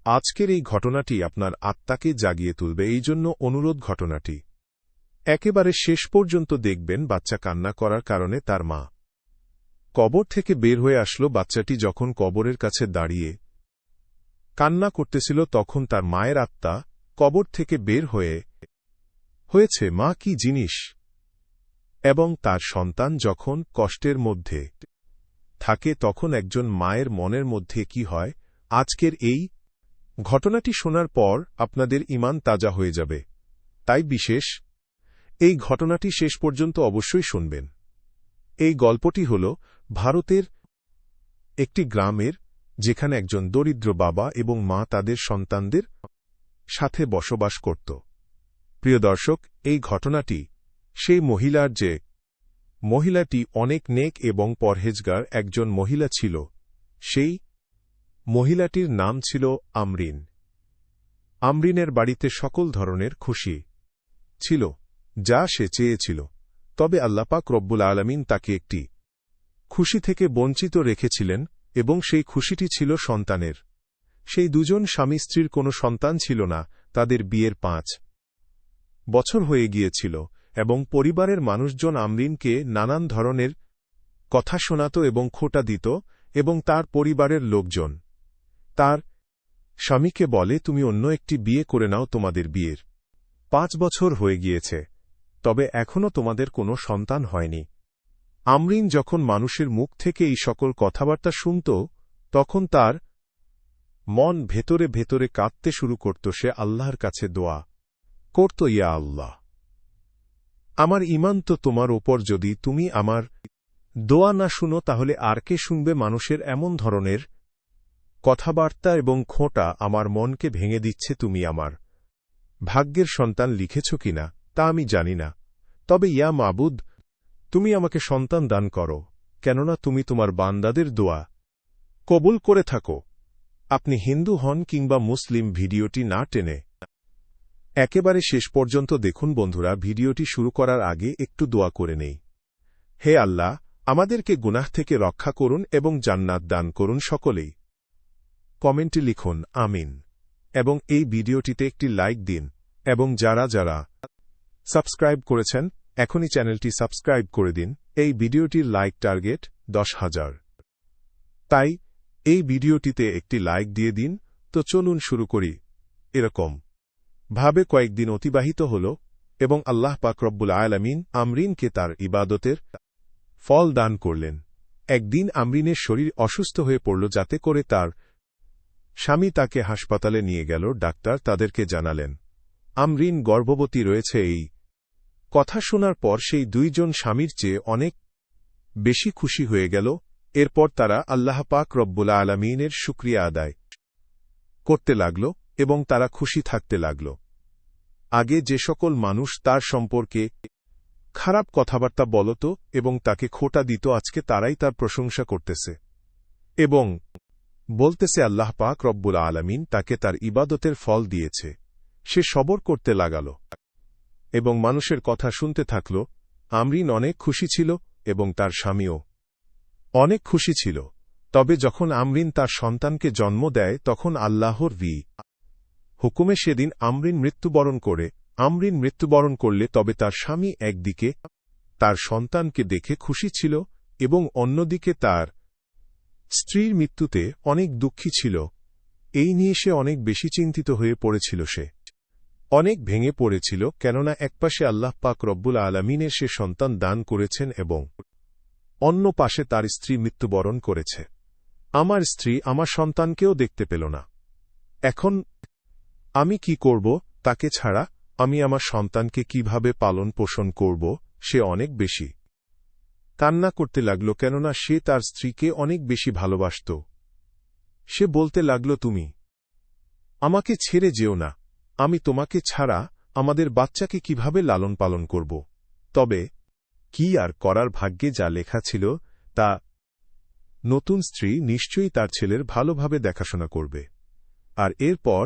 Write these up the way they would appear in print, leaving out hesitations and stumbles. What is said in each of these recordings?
আজকের এই ঘটনাটি আপনার আত্মাকে জাগিয়ে তুলবে, এই জন্য অনুরোধ ঘটনাটি একেবারে শেষ পর্যন্ত দেখবেন। বাচ্চা কান্না করার কারণে তার মা কবর থেকে বের হয়ে আসলো। বাচ্চাটি যখন কবরের কাছে দাঁড়িয়ে কান্না করতেছিল, তখন তার মায়ের আত্মা কবর থেকে বের হয়েছে মা কি জিনিস, এবং তার সন্তান যখন কষ্টের মধ্যে থাকে তখন একজন মায়ের মনের মধ্যে কি হয়। আজকের এই ঘটনাটি শোনার পর আপনাদের ঈমান তাজা হয়ে যাবে, তাই বিশেষ এই ঘটনাটি শেষ পর্যন্ত অবশ্যই শুনবেন। এই গল্পটি হল ভারতের একটি গ্রামের, যেখানে একজন দরিদ্র বাবা এবং মা তাদের সন্তানদের সাথে বসবাস করত। প্রিয় দর্শক, এই ঘটনাটি সেই মহিলার, যে মহিলাটি অনেক নেক এবং পরহেজগার একজন মহিলা ছিল। সেই মহিলাটির নাম ছিল আমরিন। আমরিনের বাড়িতে সকল ধরনের খুশি ছিল, যা সে চেয়েছিল। তবে আল্লাহ পাক রব্বুল আলামিন তাকে একটি খুশি থেকে বঞ্চিত রেখেছিলেন, এবং সেই খুশিটি ছিল সন্তানের। সেই দুজন স্বামী স্ত্রীর কোনো সন্তান ছিল না। তাদের বিয়ের 5 বছর হয়ে গিয়েছিল, এবং পরিবারের মানুষজন আমরিনকে নানান ধরনের কথা শোনাত এবং খোঁটা দিত, এবং তার পরিবারের লোকজন তার স্বামীকে বলে, তুমি অন্য একটি বিয়ে করে নাও, তোমাদের বিয়ের 5 বছর হয়ে গিয়েছে, তবে এখনও তোমাদের কোনো সন্তান হয়নি। আমরিন যখন মানুষের মুখ থেকে এই সকল কথাবার্তা শুনত, তখন তার মন ভেতরে ভেতরে কাঁদতে শুরু করত। সে আল্লাহর কাছে দোয়া করত, ইয়া আল্লাহ, আমার ঈমান তো তোমার ওপর, যদি তুমি আমার দোয়া না শুনো তাহলে আর কে শুনবে? মানুষের এমন ধরনের কথাবার্তা এবং খোঁটা আমার মনকে ভেঙে দিচ্ছে। তুমি আমার ভাগ্যের সন্তান লিখেছ কিনা তা আমি জানি না, তবে ইয়া মাবুদ, তুমি আমাকে সন্তান দান করো, কেননা তুমি তোমার বান্দাদের দোয়া কবুল করে থাকো। আপনি হিন্দু হন কিংবা মুসলিম, ভিডিওটি না টেনে একেবারে শেষ পর্যন্ত দেখুন। বন্ধুরা, ভিডিওটি শুরু করার আগে একটু দোয়া করে নেই। হে আল্লাহ, আমাদেরকে গুনাহ থেকে রক্ষা করুন এবং জান্নাত দান করুন সকলেই। কমেন্টে লিখুন আমিন, এবং এই ভিডিওটিতে একটি লাইক দিন, এবং যারা যারা সাবস্ক্রাইব করেছেন এখনই চ্যানেলটি সাবস্ক্রাইব করে দিন। এই ভিডিওটির লাইক টার্গেট 10,000, তাই এই ভিডিওটিতে একটি লাইক দিয়ে দিন। তো চলুন শুরু করি। এরকম ভাবে কয়েকদিন অতিবাহিত হল, এবং আল্লাহ পাক রব্বুল আলামিন আমরিনকে তার ইবাদতের ফল দান করলেন। একদিন আমরিনের শরীর অসুস্থ হয়ে পড়ল, যাতে করে তার স্বামী তাকে হাসপাতালে নিয়ে গেল। ডাক্তার তাদেরকে জানালেন আমরিন গর্ভবতী রয়েছে। এই কথা শোনার পর সেই দুইজন স্বামীর চেয়ে অনেক বেশি খুশি হয়ে গেল। এরপর তারা আল্লাহ পাক রব্বুল আলামিনের শুকরিয়া আদায় করতে লাগল, এবং তারা খুশি থাকতে লাগল। আগে যে সকল মানুষ তার সম্পর্কে খারাপ কথাবার্তা বলত এবং তাকে খোঁটা দিত, আজকে তারাই তার প্রশংসা করতেছে এবং বলতেছে আল্লাহ পাক রব্বুল আলামিন তাকে তার ইবাদতের ফল দিয়েছে। সে সবর করতে লাগাল এবং মানুষের কথা শুনতে থাকল। আমরিন অনেক খুশি ছিল এবং তার স্বামীও অনেক খুশি ছিল। তবে যখন আমরিন তার সন্তানকে জন্ম দেয়, তখন আল্লাহর হুকুমে সেদিন আমরিন মৃত্যুবরণ করলে, তবে তার স্বামী একদিকে তার সন্তানকে দেখে খুশি ছিল এবং অন্যদিকে তার স্ত্রীর মৃত্যুতে অনেক দুঃখী ছিল। এই নিয়ে সে অনেক বেশি চিন্তিত হয়ে পড়েছিল। সে অনেক ভেঙে পড়েছিল, কেননা একপাশে আল্লাহ পাক রব্বুল আলামিনের সে সন্তান দান করেছেন এবং অন্য পাশে তার স্ত্রী মৃত্যুবরণ করেছে। আমার স্ত্রী আমার সন্তানকেও দেখতে পেল না। এখন আমি কি করব? তাকে ছাড়া আমি আমার সন্তানকে কিভাবে পালন পোষণ করব? সে অনেক বেশি কান্না করতে লাগল, কেননা সে তার স্ত্রীকে অনেক বেশি ভালোবাসত। সে বলতে লাগল, তুমি আমাকে ছেড়ে যেও না, আমি তোমাকে ছাড়া আমাদের বাচ্চাকে কিভাবে লালন পালন করব? তবে কি আর করার, ভাগ্যে যা লেখা ছিল তা নতুন স্ত্রী নিশ্চয়ই তার ছেলের ভালোভাবে দেখাশোনা করবে, আর এরপর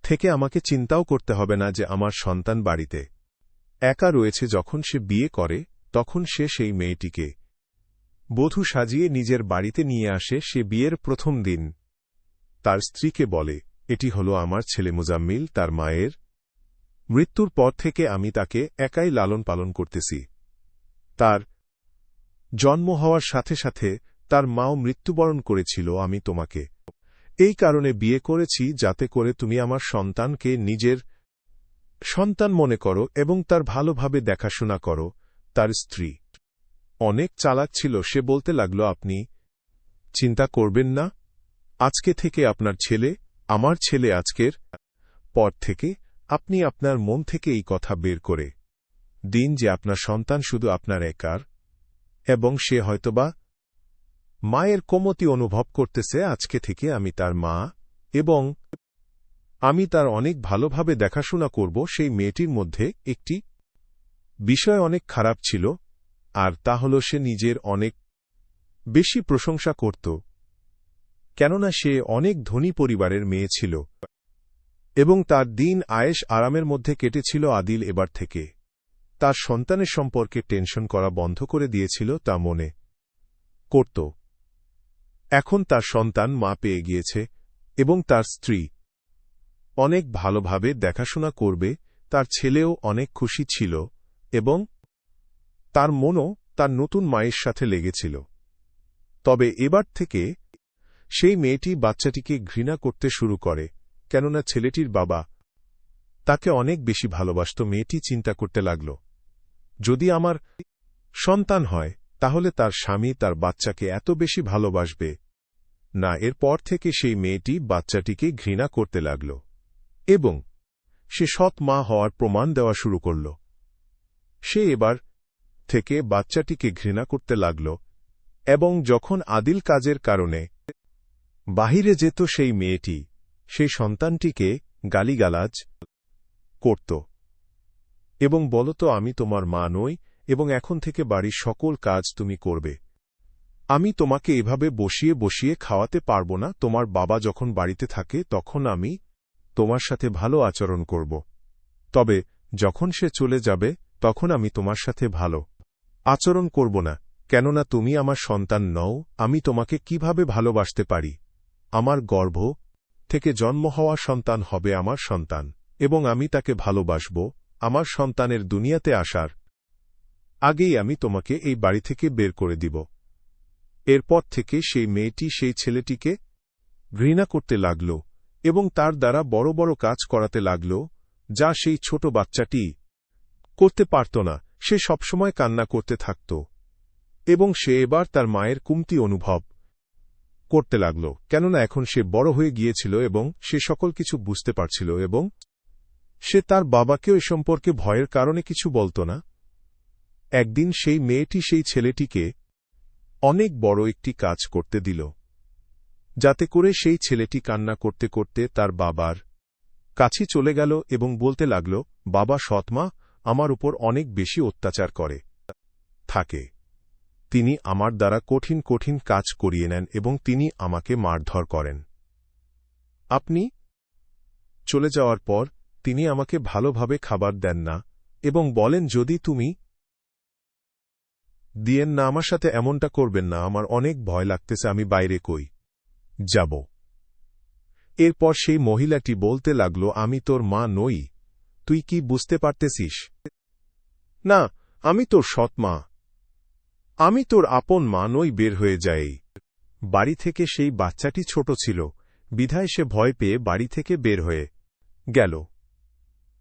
থেকে আমাকে চিন্তাও করতে হবে না যে আমার সন্তান বাড়িতে একা রয়েছে। যখন সে বিয়ে করে, তখন সে সেই মেয়েটিকে বধূ সাজিয়ে নিজের বাড়িতে নিয়ে আসে। সে বিয়ের প্রথম দিন তার স্ত্রীকে বলে, এটি হলো আমার ছেলে মুজাম্মিল। তার মায়ের মৃত্যুর পর থেকে আমি তাকে একাই লালন পালন করতেছি। তার জন্ম হওয়ার সাথে সাথে তার মাও মৃত্যুবরণ করেছিল। আমি তোমাকে এই কারণে বিয়ে করেছি যাতে করে তুমি আমার সন্তানকে নিজের সন্তান মনে করো এবং তার ভালোভাবে দেখাশোনা করো। তার স্ত্রী অনেক চালাক ছিল। সে বলতে লাগল, আপনি চিন্তা করবেন না, আজকে থেকে আপনার ছেলে আমার ছেলে। আজকের পর থেকে আপনি আপনার মন থেকে এই কথা বের করে দিন যে আপনার সন্তান শুধু আপনার একার, এবং সে হয়তোবা মায়ের কোমতি অনুভব করতেছে। আজকে থেকে আমি তার মা এবং আমি তার অনেক ভালোভাবে দেখাশোনা করব। সেই মেয়েটির মধ্যে একটি বিষয় অনেক খারাপ ছিল, আর তা হল সে নিজের অনেক বেশি প্রশংসা করত, কেননা সে অনেক ধনী পরিবারের মেয়ে ছিল এবং তার দিন আয়েশ আরামের মধ্যে কেটেছিল। আদিল এবার থেকে তার সন্তানের সম্পর্কে টেনশন করা বন্ধ করে দিয়েছিল, তা মনে করত এখন তার সন্তান মা পেয়ে গিয়েছে এবং তার স্ত্রী অনেক ভালোভাবে দেখাশোনা করবে। তার ছেলেও অনেক খুশি ছিল এবং তার মনও তার নতুন মায়ের সাথে লেগেছিল। তবে এবার থেকে সেই মেয়েটি বাচ্চাটিকে ঘৃণা করতে শুরু করে, কেননা ছেলেটির বাবা তাকে অনেক বেশি ভালোবাসত। মেয়েটি চিন্তা করতে লাগল, যদি আমার সন্তান হয় তাহলে তার স্বামী তার বাচ্চাকে এত বেশি ভালোবাসবে না। এরপর থেকে সেই মেয়েটি বাচ্চাটিকে ঘৃণা করতে লাগল এবং সে সৎ মা হওয়ার প্রমাণ দেওয়া শুরু করল। সে এবার থেকে বাচ্চাটিকে ঘৃণা করতে লাগল এবং যখন আদিল কাজের কারণে বাহিরে যেত, সেই মেয়েটি সেই সন্তানটিকে গালিগালাজ করত এবং বলত, আমি তোমার মা নই এবং এখন থেকে বাড়ির সকল কাজ তুমি করবে। আমি তোমাকে এভাবে বসিয়ে বসিয়ে খাওয়াতে পারব না। তোমার বাবা যখন বাড়িতে থাকে তখন আমি তোমার সাথে ভালো আচরণ করব, তবে যখন সে চলে যাবে তখন আমি তোমার সাথে ভালো আচরণ করব না, কেননা তুমি আমার সন্তান নও। আমি তোমাকে কিভাবে ভালোবাসতে পারি? আমার গর্ভ থেকে জন্ম হওয়া সন্তান হবে আমার সন্তান এবং আমি তাকে ভালোবাসব। আমার সন্তানের দুনিয়াতে আসার আগেই আমি তোমাকে এই বাড়ি থেকে বের করে দিব। এরপর থেকে সেই মেয়েটি সেই ছেলেটিকে ঘৃণা করতে লাগল এবং তার দ্বারা বড় বড় কাজ করাতে লাগল, যা সেই ছোট বাচ্চাটি করতে পারত না। সে সবসময় কান্না করতে থাকত এবং সে এবার তার মায়ের কমতি অনুভব করতে লাগল, কেননা এখন সে বড় হয়ে গিয়েছিল এবং সে সকল কিছু বুঝতে পারছিল এবং সে তার বাবাকেও এ সম্পর্কে ভয়ের কারণে কিছু বলত না। একদিন সেই মেয়েটি সেই ছেলেটিকে অনেক বড় একটি কাজ করতে দিল, যাতে করে সেই ছেলেটি কান্না করতে করতে তার বাবার কাছে চলে গেল এবং বলতে লাগল, বাবা সৎমা আমার উপর অনেক বেশি অত্যাচার করে থাকে। তিনি আমার দ্বারা কঠিন কঠিন কাজ করিয়ে নেন এবং তিনি আমাকে মারধর করেন। আপনি চলে যাওয়ার পর তিনি আমাকে ভালোভাবে খাবার দেন না এবং বলেন, যদি তুমি দিয়েন না আমার সাথে এমনটা করবেন না। আমার অনেক ভয় লাগতেছে, আমি বাইরে কই যাব। এরপর সেই মহিলাটি বলতে লাগল, আমি তোর মা নই, তুই কি বুঝতে পারতেছিস না? আমি তোর সৎ মা, আমি তোর আপন মা নই। বের হয়ে যাই বাড়ি থেকে। সেই বাচ্চাটি ছোট ছিল, বিধায় সে ভয় পেয়ে বাড়ি থেকে বের হয়ে গেল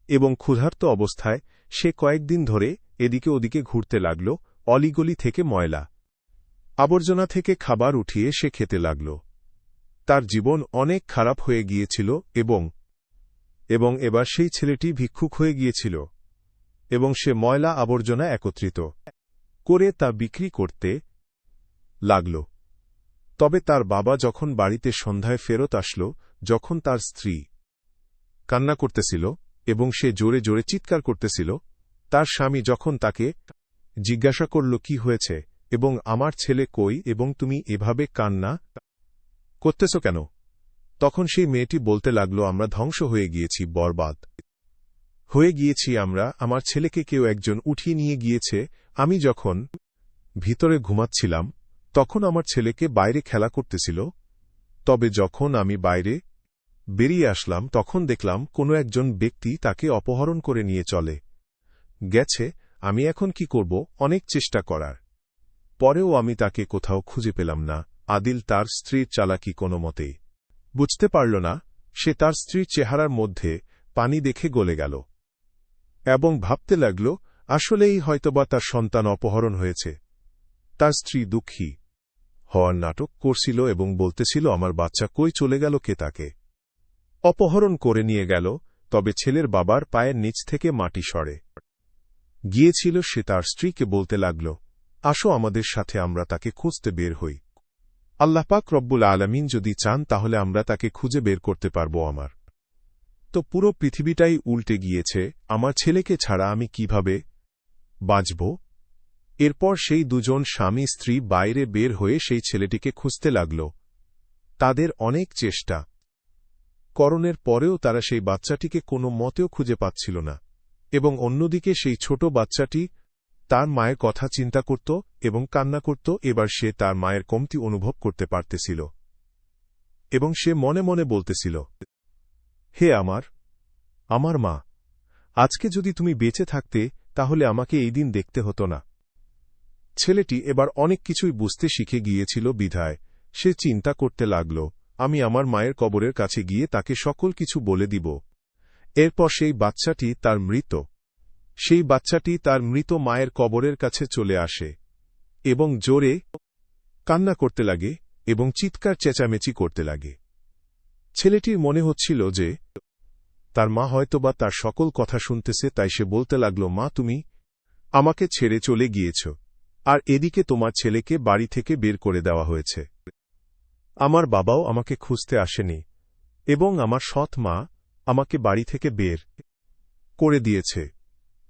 এবং ক্ষুধার্ত অবস্থায় সে কয়েকদিন ধরে এদিকে ওদিকে ঘুরতে লাগল। অলিগলি থেকে ময়লা আবর্জনা থেকে খাবার উঠিয়ে সে খেতে লাগল। তার জীবন অনেক খারাপ হয়ে গিয়েছিল এবং এবার সেই ছেলেটি ভিক্ষুক হয়ে গিয়েছিল এবং সে ময়লা আবর্জনা একত্রিত করে তা বিক্রি করতে লাগল। তবে তার বাবা যখন বাড়িতে সন্ধ্যায় ফেরত আসল, যখন তার স্ত্রী কান্না করতেছিল এবং সে জোরে জোরে চিৎকার করতেছিল, তার স্বামী যখন তাকে জিজ্ঞাসা করল, কি হয়েছে এবং আমার ছেলে কই এবং তুমি এভাবে কান্না করতেছ কেন? তখন সেই মেয়েটি বলতে লাগল, আমরা ধ্বংস হয়ে গিয়েছি, বরবাদ হয়ে গিয়েছি আমরা। আমার ছেলেকে কেউ একজন উঠিয়ে নিয়ে গিয়েছে। আমি যখন ভিতরে ঘুমাচ্ছিলাম তখন আমার ছেলেকে বাইরে খেলা করতেছিল, তবে যখন আমি বাইরে বেরিয়ে আসলাম, তখন দেখলাম কোনো একজন ব্যক্তি তাকে অপহরণ করে নিয়ে চলে গেছে। আমি এখন কি করব, অনেক চেষ্টা করার পরেও আমি তাকে কোথাও খুঁজে পেলাম না। আদিল তার স্ত্রীর চালাকি কোনো মতেই বুঝতে পারল না। সে তার স্ত্রীর চেহারার মধ্যে পানি দেখে গলে গেল এবং ভাবতে লাগল, আসলেই হয়তোবা তার সন্তান অপহরণ হয়েছে। তার স্ত্রী দুঃখী হওয়ার নাটক করছিল এবং বলতেছিল, আমার বাচ্চা কই চলে গেল, কে তাকে অপহরণ করে নিয়ে গেল। তবে ছেলের বাবার পায়ের নিচ থেকে মাটি সরে গিয়েছিল। সে তার স্ত্রীকে বলতে লাগল, আসো আমাদের সাথে, আমরা তাকে খুঁজতে বের হই। আল্লাহ পাক রব্বুল আলামিন যদি চান তাহলে আমরা তাকে খুঁজে বের করতে পারব। আমার তো পুরো পৃথিবীটাই উল্টে গিয়েছে, আমার ছেলেকে ছাড়া আমি কিভাবে বাঁচব? এরপর সেই দুজন স্বামী স্ত্রী বাইরে বের হয়ে সেই ছেলেটিকে খুঁজতে লাগল। তাদের অনেক চেষ্টা করণের পরেও তারা সেই বাচ্চাটিকে কোনো মতেও খুঁজে পাচ্ছিল না। এবং অন্যদিকে সেই ছোট বাচ্চাটি তার মায়ের কথা চিন্তা করত এবং কান্না করত। এবার সে তার মায়ের কমতি অনুভব করতে পারতেছিল এবং সে মনে মনে বলতেছিল, হে আমার মা, আজকে যদি তুমি বেঁচে থাকতে তাহলে আমাকে এই দিন দেখতে হতো না। ছেলেটি এবার অনেক কিছুই বুঝতে শিখে গিয়েছিল বিধায় সে চিন্তা করতে লাগল, আমি আমার মায়ের কবরের কাছে গিয়ে তাকে সকল কিছু বলে দিব। এরপর সেই বাচ্চাটি তার মৃত মায়ের কবরের কাছে চলে আসে এবং জোরে কান্না করতে লাগে এবং চিৎকার চেঁচামেচি করতে লাগে। ছেলেটির মনে হচ্ছিল যে তার মা হয়তোবা তার সকল কথা শুনতেছে, তাই সে বলতে লাগল, মা, তুমি আমাকে ছেড়ে চলে গিয়েছ, আর এদিকে তোমার ছেলেকে বাড়ি থেকে বের করে দেওয়া হয়েছে। আমার বাবাও আমাকে খুঁজতে আসেনি এবং আমার সৎ মা আমাকে বাড়ি থেকে বের করে দিয়েছে।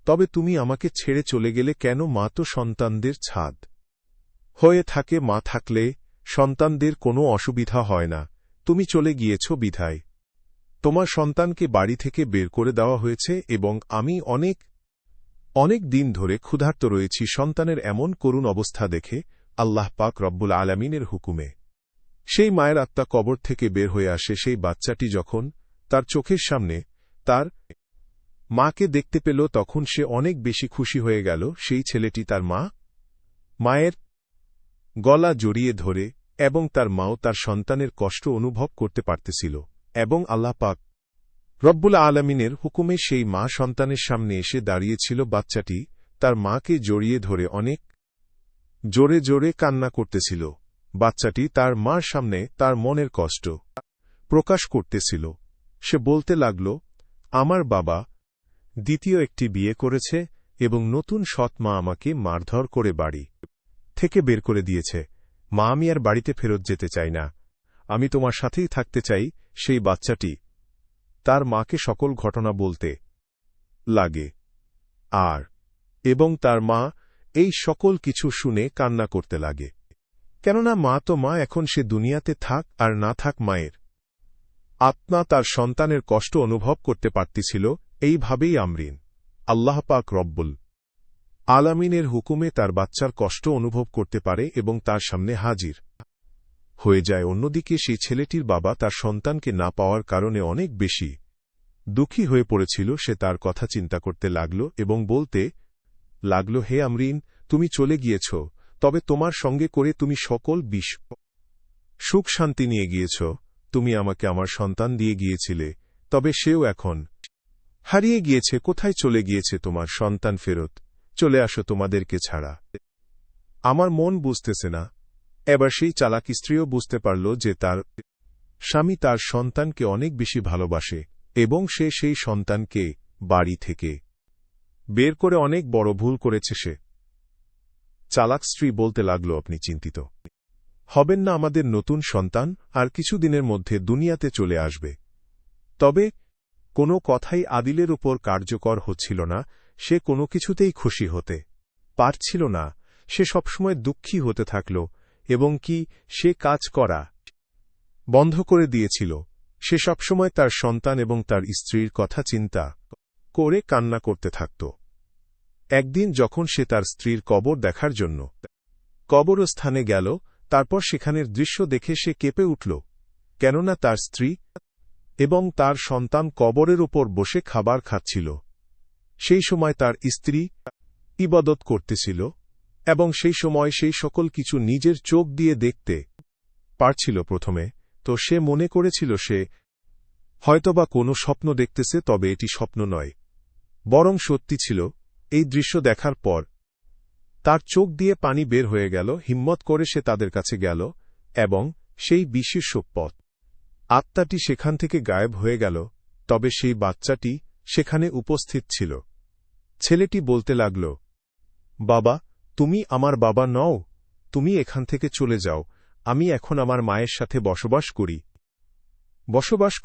তবে তুমি আমাকে ছেড়ে চলে গেলে কেন? মা তো সন্তানদের ছাদ হয়ে থাকে, মা থাকলে সন্তানদের কোনো অসুবিধা হয় না। তুমি চলে গিয়েছ বিধায় তোমার সন্তানকে বাড়ি থেকে বের করে দেওয়া হয়েছে এবং আমি অনেক দিন ধরে ক্ষুধার্ত রয়েছি। সন্তানের এমন করুণ অবস্থা দেখে আল্লাহ পাক রব্বুল আলামিনের হুকুমে সেই মায়ের আত্মা কবর থেকে বের হয়ে আসে। সেই বাচ্চাটি যখন তার চোখের সামনে তার মাকে দেখতে পেল তখন সে অনেক বেশি খুশি হয়ে গেল। সেই ছেলেটি তার মায়ের গলা জড়িয়ে ধরে এবং তার মাও তার সন্তানের কষ্ট অনুভব করতে পারতেছিল এবং আল্লাহ পাক রব্বুল আলামিনের হুকুমে সেই মা সন্তানের সামনে এসে দাঁড়িয়েছিল। বাচ্চাটি তার মাকে জড়িয়ে ধরে অনেক জোরে জোরে কান্না করতেছিল। বাচ্চাটি তার মার সামনে তার মনের কষ্ট প্রকাশ করতেছিল। সে বলতে লাগল, আমার বাবা দ্বিতীয় একটি বিয়ে করেছে এবং নতুন সৎ মা আমাকে মারধর করে বাড়ি থেকে বের করে দিয়েছে। মা, আমি আর বাড়িতে ফেরত যেতে চাই না, আমি তোমার সাথেই থাকতে চাই। সেই বাচ্চাটি তার মাকে সকল ঘটনা বলতে লাগে এবং তার মা এই সকল কিছু শুনে কান্না করতে লাগে। কেননা মা তো মা, এখন সে দুনিয়াতে থাক আর না থাক, মায়ের আত্মা তার সন্তানের কষ্ট অনুভব করতে পারতেছিল। এইভাবেই আমরিন আল্লাহ পাক রব্বুল আলামিনের হুকুমে তার বাচ্চার কষ্ট অনুভব করতে পারে এবং তার সামনে হাজির হয়ে যায়। অন্যদিকে সেই ছেলেটির বাবা তার সন্তানকে না পাওয়ার কারণে অনেক বেশি দুঃখী হয়ে পড়েছিল। সে তার কথা চিন্তা করতে লাগল এবং বলতে লাগল, হে আমরিন, তুমি চলে গিয়েছ, তবে তোমার সঙ্গে করে তুমি সকল সুখ শান্তি নিয়ে গিয়েছ। তুমি আমাকে আমার সন্তান দিয়ে গিয়েছিলে, তবে সেও এখন হারিয়ে গিয়েছে। কোথায় চলে গিয়েছে তোমার সন্তান? ফেরত চলে আসো, তোমাদেরকে ছাড়া আমার মন বুঝতেছে না। এবার সেই চালাকি স্ত্রীও বুঝতে পারল যে তার স্বামী তার সন্তানকে অনেক বেশি ভালোবাসে এবং সে সেই সন্তানকে বাড়ি থেকে বের করে অনেক বড় ভুল করেছে। সে চালাক স্ত্রী বলতে লাগল, আপনি চিন্তিত হবেন না, আমাদের নতুন সন্তান আর কিছুদিনের মধ্যে দুনিয়াতে চলে আসবে। তবে কোনো কথাই আদিলের উপর কার্যকর হচ্ছিল না। সে কোনো কিছুতেই খুশি হতে পারছিল না। সে সবসময় দুঃখী হতে থাকল এবং সে কাজ করা বন্ধ করে দিয়েছিল। সে সবসময় তার সন্তান এবং তার স্ত্রীর কথা চিন্তা করে কান্না করতে থাকত। একদিন যখন সে তার স্ত্রীর কবর দেখার জন্য কবরস্থানে গেল, তারপর সেখানের দৃশ্য দেখে সে কেঁপে উঠল, কেননা তার স্ত্রী এবং তার সন্তান কবরের ওপর বসে খাবার খাচ্ছিল। সেই সময় তার স্ত্রী ইবাদত করতেছিল, এবং সেই সময় সেই সকল কিছু নিজের চোখ দিয়ে দেখতে পারছিল। প্রথমে তো সে মনে করেছিল সে হয়তোবা কোনো স্বপ্ন দেখতেছে, তবে এটি স্বপ্ন নয়, বরং সত্যি ছিল। এই দৃশ্য দেখার পর তার চোখ দিয়ে পানি বের হয়ে গেল। হিম্মত করে সে তাদের কাছে গেল, এবং সেই বিশেষ পথ আত্মাটি সেখান থেকে গায়েব হয়ে গেল। তবে সেই বাচ্চাটি সেখানে উপস্থিত ছিল। ছেলেটি বলতে লাগল, বাবা, তুমি আমার বাবা নও, তুমি এখান থেকে চলে যাও। আমি এখন আমার মায়ের সাথে বসবাস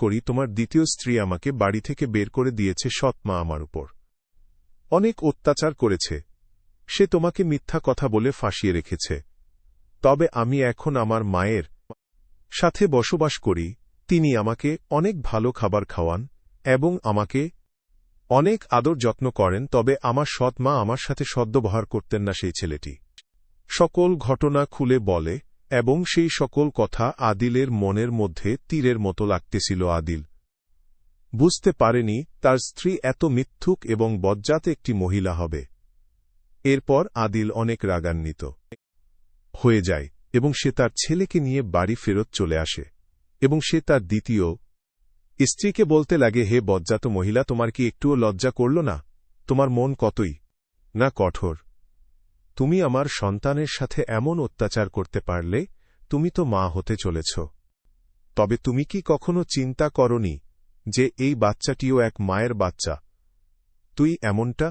করি। তোমার দ্বিতীয় স্ত্রী আমাকে বাড়ি থেকে বের করে দিয়েছে। সৎ মা আমার উপর অনেক অত্যাচার করেছে। সে তোমাকে মিথ্যা কথা বলে ফাঁসিয়ে রেখেছে। তবে আমি এখন আমার মায়ের সাথে বসবাস করি। তিনি আমাকে অনেক ভালো খাবার খাওয়ান এবং আমাকে অনেক আদর যত্ন করেন। তবে আমার সৎ মা আমার সাথে সদ্ব্যবহার করতেন না। সেই ছেলেটি সকল ঘটনা খুলে বলে, এবং সেই সকল কথা আদিলের মনের মধ্যে তীরের মতো লাগতেছিল। আদিল বুঝতে পারেনি তার স্ত্রী এত মিথ্যুক এবং বজ্জাত একটি মহিলা হবে। এরপর আদিল অনেক রাগান্বিত হয়ে যায়, এবং সে তার ছেলেকে নিয়ে বাড়ি ফেরত চলে আসে। এবং সে তার দ্বিতীয় স্ত্রীকে বলতে লাগে, হে বজ্জাত মহিলা, তোমার কি একটুও লজ্জা করল না? তোমার মন কতই না কঠোর। তুমি আমার সন্তানের সাথে এমন অত্যাচার করতে পারলে? তুমি তো মা হতে চলেছ। তবে তুমি কি কখনো চিন্তা করনি যে এই বাচ্চাটিও এক মায়ের বাচ্চা? তুই এমনটা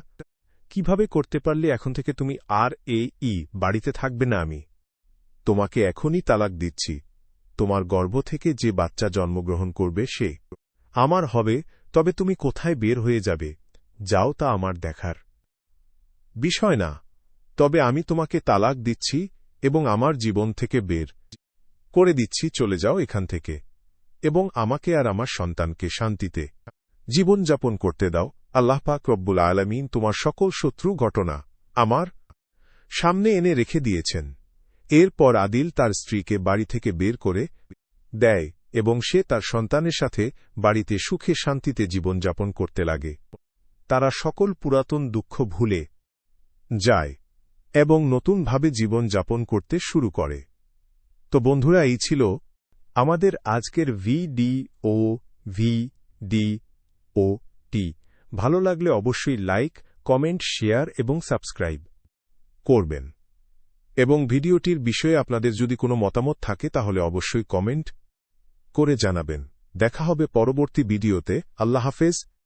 কিভাবে করতে পারলে? এখন থেকে তুমি আর এই বাড়িতে থাকবে না। আমি তোমাকে এখনই তালাক দিচ্ছি। তোমার গর্ভ থেকে যে বাচ্চা জন্মগ্রহণ করবে সে আমার হবে। তবে তুমি কোথায় বের হয়ে যাবে যাও তা আমার দেখার বিষয় না। তবে আমি তোমাকে তালাক দিচ্ছি এবং আমার জীবন থেকে বের করে দিচ্ছি। চলে যাও এখান থেকে, এবং আমাকে আর আমার সন্তানকে শান্তিতে জীবনযাপন করতে দাও। আল্লাহ পাক রব্বুল আলামিন তোমার সকল শত্রু ঘটনা আমার সামনে এনে রেখে দিয়েছেন। এরপর আদিল তার স্ত্রীকে বাড়ি থেকে বের করে দেয়, এবং সে তার সন্তানের সাথে বাড়িতে সুখে শান্তিতে জীবনযাপন করতে লাগে। তারা সকল পুরাতন দুঃখ ভুলে যায় এবং নতুনভাবে জীবনযাপন করতে শুরু করে। তো বন্ধুরা, এই ছিল আমাদের আজকের ভিডিওটি। ভালো লাগলে অবশ্যই লাইক, কমেন্ট, শেয়ার এবং সাবস্ক্রাইব করবেন। এবং ভিডিওটির বিষয়ে আপনাদের যদি কোনো মতামত থাকে তাহলে অবশ্যই কমেন্ট করে জানাবেন। দেখা হবে পরবর্তী ভিডিওতে। আল্লাহ হাফেজ।